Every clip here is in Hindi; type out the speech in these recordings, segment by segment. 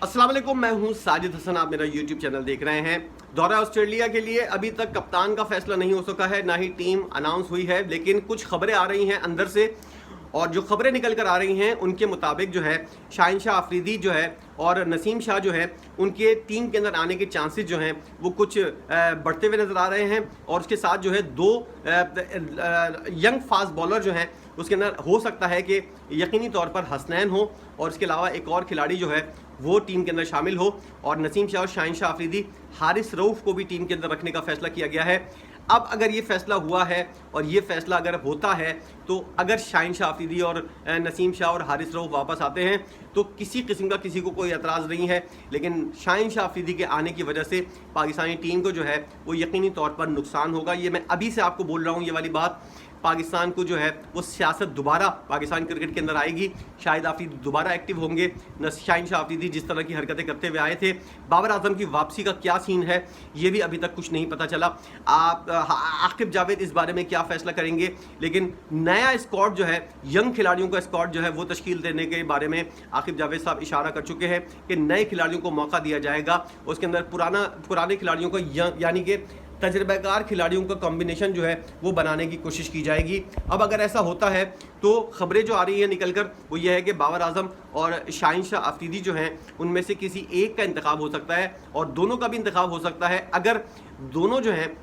अस्सलाम वालेकुम, मैं हूं साजिद हसन। आप मेरा YouTube चैनल देख रहे हैं। दौरा ऑस्ट्रेलिया के लिए अभी तक कप्तान का फैसला नहीं हो सका है, ना ही टीम अनाउंस हुई है, लेकिन कुछ खबरें आ रही हैं अंदर से। और जो खबरें निकल कर आ रही हैं उनके मुताबिक जो है शाहिन शाह अफरीदी जो है और नसीम शाह जो है उनके टीम के अंदर आने के चांसेस जो हैं वो कुछ बढ़ते हुए नज़र आ रहे हैं। और उसके साथ जो है दो यंग फास्ट बॉलर जो हैं उसके अंदर हो सकता है कि यकीनी तौर पर हसनैन हो और इसके अलावा एक और खिलाड़ी जो है वो टीम के अंदर शामिल हो। और नसीम शाह और शाहिन शाह अफरीदी, हारिस रऊफ़ को भी टीम के अंदर रखने का फैसला किया गया है। अब अगर ये फैसला हुआ है और ये फैसला अगर होता है तो अगर शाहिन शाह अफरीदी और नसीम शाह और हारिस रऊफ़ वापस आते हैं तो किसी किस्म का किसी को कोई एतराज़ नहीं है, लेकिन शाहिन शाह अफरीदी के आने की वजह से पाकिस्तानी टीम को जो है वो यकीनी तौर पर नुकसान होगा। ये मैं अभी से आपको बोल रहा हूँ, ये वाली बात। पाकिस्तान को जो है वो सियासत दोबारा पाकिस्तान क्रिकेट के अंदर आएगी। शाहिद अफरीदी दोबारा एक्टिव होंगे। शाहिन शाह अफरीदी जिस तरह की हरकतें करते हुए आए थे, बाबर आजम की वापसी का क्या सीन है ये भी अभी तक कुछ नहीं पता चला। आकिब जावेद इस बारे में क्या फैसला करेंगे, लेकिन नया स्क्वाड जो है, यंग खिलाड़ियों का स्क्वाड जो है वो तश्कील देने के बारे में आकिब जावेद साहब इशारा कर चुके हैं कि नए खिलाड़ियों को मौका दिया जाएगा। उसके अंदर पुराने खिलाड़ियों को यानी कि तजर्बाकार खिलाड़ियों का कॉम्बिनेशन जो है वो बनाने की कोशिश की जाएगी। अब अगर ऐसा होता है तो खबरें जो आ रही हैं निकल कर वो ये है कि बाबर आजम और शाहिन शाह अफरीदी जो हैं उनमें से किसी एक का इंतखाब हो सकता है और दोनों का भी इंतखाब हो सकता है अगर दोनों जो हैं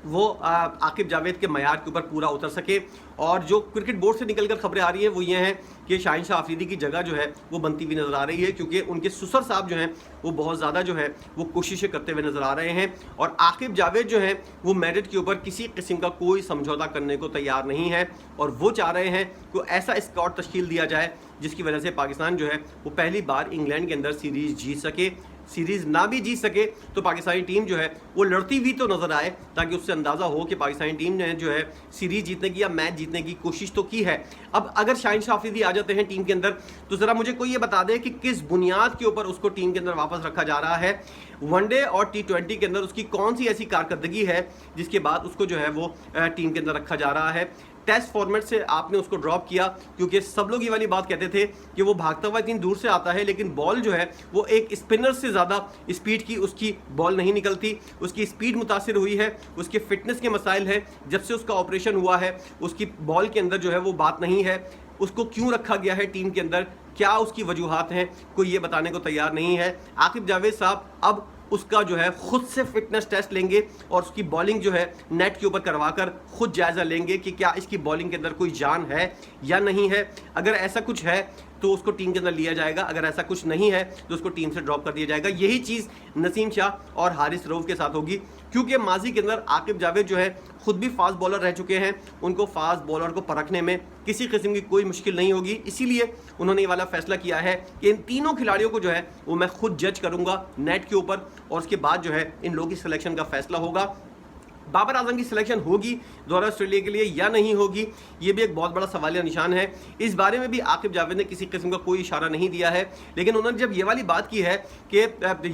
वो आकिब जावेद के मयार के ऊपर पूरा उतर सके। और जो क्रिकेट बोर्ड से निकलकर खबरें आ रही हैं वो ये हैं कि शाहिन शाह अफरीदी की जगह जो है वो बनती हुई नज़र आ रही है, क्योंकि उनके सुसर साहब जो हैं वो बहुत ज़्यादा जो है वो कोशिशें करते हुए नज़र आ रहे हैं। और आकिब जावेद जो हैं वो मेरिट के ऊपर किसी किस्म का कोई समझौता करने को तैयार नहीं है और वो चाह रहे हैं कि ऐसा स्क्वाड तश्कील दिया जाए जिसकी वजह से पाकिस्तान जो है वो पहली बार इंग्लैंड के अंदर सीरीज़ जीत सके। सीरीज़ ना भी जीत सके तो पाकिस्तानी टीम जो है वो लड़ती हुई तो नज़र आए, ताकि उससे अंदाज़ा हो कि पाकिस्तानी टीम ने जो है सीरीज़ जीतने की या मैच जीतने की कोशिश तो की है। अब अगर शाहिन शाह अफरीदी आ जाते हैं टीम के अंदर तो ज़रा मुझे कोई ये बता दे कि किस बुनियाद के ऊपर उसको टीम के अंदर वापस रखा जा रहा है। वनडे और T20 के अंदर उसकी कौन सी ऐसी कारकर्दगी है जिसके बाद उसको जो है वो टीम के अंदर रखा जा रहा है। टेस्ट फॉर्मेट से आपने उसको ड्रॉप किया क्योंकि सब लोग ये वाली बात कहते थे कि वो भागता हुआ इतनी दूर से आता है, लेकिन बॉल जो है वो एक स्पिनर से ज़्यादा स्पीड की उसकी बॉल नहीं निकलती। उसकी स्पीड मुतासिर हुई है, उसके फिटनेस के मसाइल है। जब से उसका ऑपरेशन हुआ है उसकी बॉल के अंदर जो है वो बात नहीं है। उसको क्यों रखा गया है टीम के अंदर, क्या उसकी वजूहात हैं, कोई ये बताने को तैयार नहीं है। आकिब जावेद साहब अब उसका जो है खुद से फिटनेस टेस्ट लेंगे और उसकी बॉलिंग जो है नेट के ऊपर करवा कर खुद जायज़ा लेंगे कि क्या इसकी बॉलिंग के अंदर कोई जान है या नहीं है। अगर ऐसा कुछ है तो उसको टीम के अंदर लिया जाएगा, अगर ऐसा कुछ नहीं है तो उसको टीम से ड्रॉप कर दिया जाएगा। यही चीज़ नसीम शाह और हारिस रऊफ़ के साथ होगी, क्योंकि माजी के अंदर आकिब जावेद जो है खुद भी फास्ट बॉलर रह चुके हैं। उनको फास्ट बॉलर को परखने में किसी किस्म की कोई मुश्किल नहीं होगी, इसीलिए उन्होंने ये वाला फैसला किया है कि इन तीनों खिलाड़ियों को जो है वो मैं खुद जज करूँगा नेट के ऊपर और उसके बाद जो है इन लोगों की सिलेक्शन का फैसला होगा। बाबर आजम की सिलेक्शन होगी दौरा ऑस्ट्रेलिया के लिए या नहीं होगी, ये भी एक बहुत बड़ा सवालिया निशान है। इस बारे में भी आकिब जावेद ने किसी किस्म का कोई इशारा नहीं दिया है, लेकिन उन्होंने जब ये वाली बात की है कि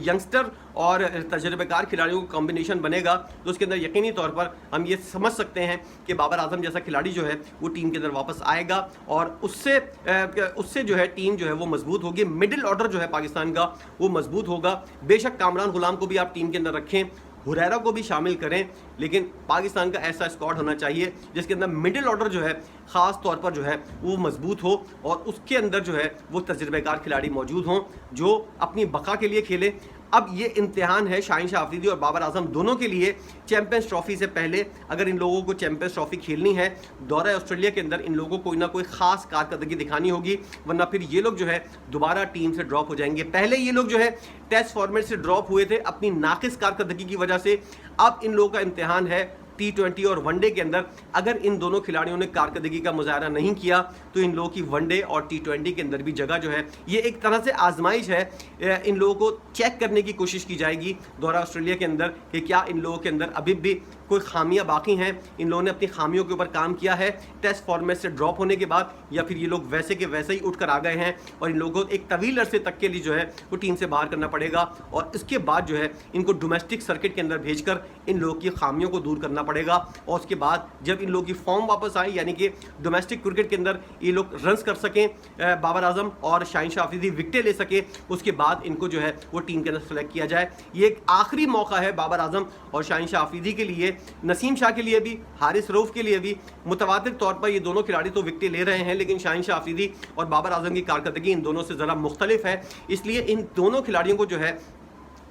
यंगस्टर और तजर्बेकार खिलाड़ियों का कॉम्बिनेशन बनेगा तो उसके अंदर यकीनी तौर पर हम ये समझ सकते हैं कि बाबर आजम जैसा खिलाड़ी जो है वो टीम के अंदर वापस आएगा और उससे जो है टीम जो है वो मजबूत होगी। मिडिल ऑर्डर जो है पाकिस्तान का वो मजबूत होगा। बेशक कामरान गुलाम को भी आप टीम के अंदर रखें, हुरैरा को भी शामिल करें, लेकिन पाकिस्तान का ऐसा स्क्वाड होना चाहिए जिसके अंदर मिडिल ऑर्डर जो है ख़ास तौर पर जो है वो मजबूत हो और उसके अंदर जो है वो तजर्बेकार खिलाड़ी मौजूद हों जो अपनी बका के लिए खेले। अब ये इम्तिहान है शाहिन शाह अफरीदी और बाबर आजम दोनों के लिए। चैंपियंस ट्रॉफी से पहले अगर इन लोगों को चैंपियंस ट्रॉफी खेलनी है दौरा ऑस्ट्रेलिया के अंदर इन लोगों को कोई ना कोई ख़ास कारकर्दगी दिखानी होगी, वरना फिर ये लोग जो है दोबारा टीम से ड्रॉप हो जाएंगे। पहले ये लोग जो है टेस्ट फॉर्मेट से ड्रॉप हुए थे अपनी नाकिस कारकर्दगी की वजह से। अब इन लोगों का इम्तिहान है T20 और वनडे के अंदर। अगर इन दोनों खिलाड़ियों ने कारकर्दगी का मुजाहरा नहीं किया तो इन लोगों की वनडे और T20 के अंदर भी जगह जो है ये एक तरह से आजमाइश है। इन लोगों को चेक करने की कोशिश की जाएगी दौरा ऑस्ट्रेलिया के अंदर कि क्या इन लोगों के अंदर अभी भी कोई खामियां बाकी हैं, इन लोगों ने अपनी खामियों के ऊपर काम किया है टेस्ट फॉर्मेट से ड्रॉप होने के बाद, या फिर ये लोग वैसे के वैसे ही उठकर आ गए हैं और इन लोगों को एक तवील अरसे तक के लिए जो है वो टीम से बाहर करना पड़ेगा और इसके बाद जो है इनको डोमेस्टिक सर्किट के अंदर भेजकर इन लोगों की खामियों को दूर करना पड़ेगा। और उसके बाद जब इन लोगों की फॉर्म वापस आए, यानी कि डोमेस्टिक क्रिकेट के अंदर ये लोग रन्स कर सकें, बाबर आजम और शाहीन शाह अफरीदी विकेटें ले सके, उसके बाद इनको जो है वो टीम के अंदर सेलेक्ट किया जाए। ये एक आखिरी मौका है बाबर आजम और शाहीन शाह अफरीदी के लिए, नसीम शाह के लिए भी, हारिस रऊफ के लिए भी। मुतवातिर तौर पर ये दोनों खिलाड़ी तो विकेटें ले रहे हैं, लेकिन शाहीन शाह अफरीदी और बाबर आजम की कारकर्दगी इन दोनों से ज़रा मुख्तलिफ है, इसलिए इन दोनों खिलाड़ियों को जो है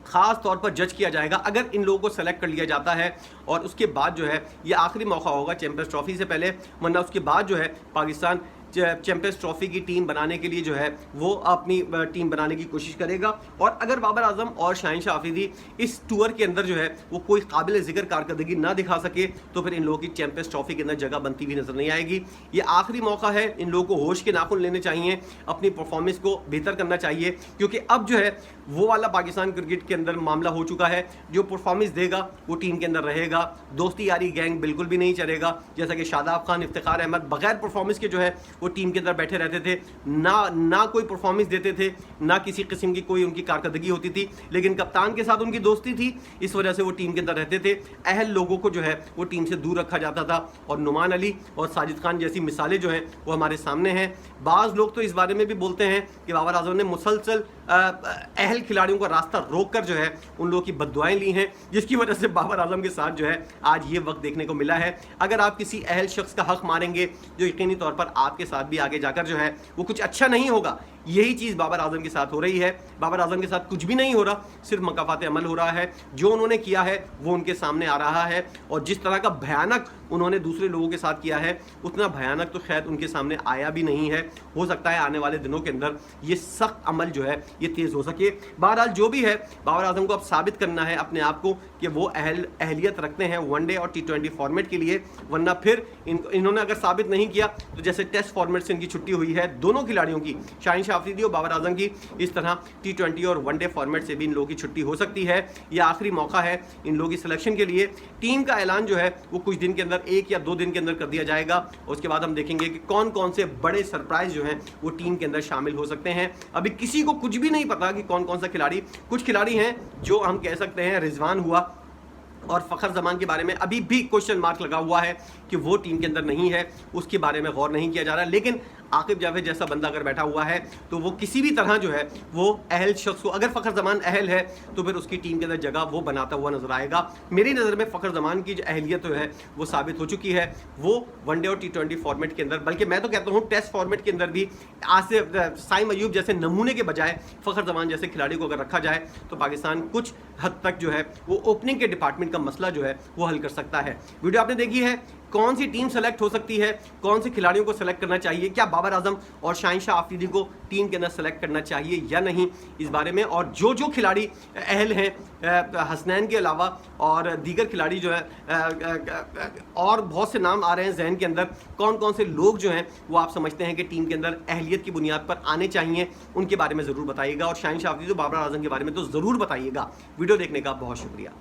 खास तौर पर जज किया जाएगा अगर इन लोगों को सेलेक्ट कर लिया जाता है। और उसके बाद जो है ये आखिरी मौका होगा चैंपियंस ट्रॉफी से पहले, वरना उसके बाद जो है पाकिस्तान चैंपियंस ट्रॉफी की टीम बनाने के लिए जो है वो अपनी टीम बनाने की कोशिश करेगा। और अगर बाबर आजम और शाहीन शाह अफरीदी इस टूर के अंदर जो है वो कोई काबिल ज़िक्र कारकर्दगी ना दिखा सके तो फिर इन लोगों की चैंपियंस ट्रॉफी के अंदर जगह बनती हुई नजर नहीं आएगी। ये आखिरी मौका है, इन लोगों को होश के नाखून लेने चाहिए, अपनी परफॉर्मेंस को बेहतर करना चाहिए, क्योंकि अब जो है वो वाला पाकिस्तान क्रिकेट के अंदर मामला हो चुका है, जो परफॉर्मेंस देगा वो टीम के अंदर रहेगा, दोस्ती यारी गैंग बिल्कुल भी नहीं चलेगा। जैसा कि शादाब खान, इफ्तिखार अहमद बगैर परफॉर्मेंस के जो है वो टीम के अंदर बैठे रहते थे, ना कोई परफॉर्मेंस देते थे, ना किसी किस्म की कोई उनकी कारकर्दगी होती थी, लेकिन कप्तान के साथ उनकी दोस्ती थी, इस वजह से वो टीम के अंदर रहते थे। अहल लोगों को जो है वो टीम से दूर रखा जाता था और नुमान अली और साजिद खान जैसी मिसालें जो हैं वो हमारे सामने हैं। बाज़ लोग तो इस बारे में भी बोलते हैं कि बाबर आजम ने मुसलसल अहल खिलाड़ियों का रास्ता रोक कर जो है उन लोगों की बद्दुआएं ली हैं, जिसकी वजह से बाबर आजम के साथ जो है आज ये वक्त देखने को मिला है। अगर आप किसी अहल शख्स का हक मारेंगे जो यकीनी तौर पर आपके साथ भी आगे जाकर जो है वो कुछ अच्छा नहीं होगा। यही चीज़ बाबर आजम के साथ हो रही है। बाबर आजम के साथ कुछ भी नहीं हो रहा, सिर्फ मकाफात अमल हो रहा है। जो उन्होंने किया है वो उनके सामने आ रहा है और जिस तरह का भयानक उन्होंने दूसरे लोगों के साथ किया है उतना भयानक तो शायद उनके सामने आया भी नहीं है। हो सकता है आने वाले दिनों के अंदर ये सख्त अमल जो है ये तेज़ हो सके। बहरहाल जो भी है, बाबर आजम को अब साबित करना है अपने आप को कि वो अहलियत रखते हैं वनडे और T20 फॉर्मेट के लिए, वरना फिर इन्होंने अगर साबित नहीं किया तो जैसे टेस्ट फॉर्मेट से इनकी छुट्टी हुई है दोनों खिलाड़ियों की, शाहीन शाह अफरीदी और बाबर आजम की, इस तरह T20 और वनडे फॉर्मेट से भी इन लोगों की छुट्टी हो सकती है। यह आखिरी मौका है इन लोगों की सिलेक्शन के लिए। टीम का ऐलान जो है वो कुछ दिन के अंदर, 1 या 2 दिन के अंदर कर दिया जाएगा। उसके बाद हम देखेंगे कि कौन कौन से बड़े सरप्राइज जो हैं वो टीम के अंदर शामिल हो सकते हैं। अभी किसी को कुछ भी नहीं पता कि कौन कौन सा खिलाड़ी, कुछ खिलाड़ी हैं जो हम कह सकते हैं, रिजवान हुआ और फ़खर जमान के बारे में अभी भी क्वेश्चन मार्क लगा हुआ है कि वो टीम के अंदर नहीं है, उसके बारे में गौर नहीं किया जा रहा। लेकिन आकिब जावेद जैसा बंदा अगर बैठा हुआ है तो वो किसी भी तरह जो है वो अहल शख्स को, अगर फ़खर जमान अहल है तो फिर उसकी टीम के अंदर जगह वो बनाता हुआ नजर आएगा। मेरी नज़र में फ़खर जमान की जो अहलियत है वो साबित हो चुकी है। वो वनडे और T20 फॉर्मेट के अंदर, बल्कि मैं तो कहता हूँ टेस्ट फॉर्मेट के अंदर भी आसिफ साइम अयूब जैसे नमूने के बजाय फ़खर जमान जैसे खिलाड़ी को अगर रखा जाए तो पाकिस्तान कुछ हद तक जो है वो ओपनिंग के डिपार्टमेंट का मसला जो है वो हल कर सकता है। वीडियो आपने देखी है, कौन सी टीम सेलेक्ट हो सकती है, कौन से खिलाड़ियों को सेलेक्ट करना चाहिए, क्या बाबर आजम और शाहीन शाह अफरीदी को टीम के अंदर सेलेक्ट करना चाहिए या नहीं, इस बारे में। और जो खिलाड़ी अहल हैं हसनैन के अलावा और दीगर खिलाड़ी जो है और बहुत से नाम आ रहे हैं जहन के अंदर, कौन कौन से लोग जो हैं वो आप समझते हैं कि टीम के अंदर अहलियत की बुनियाद पर आने चाहिए, उनके बारे में ज़रूर बताइएगा। और शाहीन शाह अफरीदी और बाबर आजम के बारे में तो ज़रूर बताइएगा। वीडियो देखने का बहुत शुक्रिया।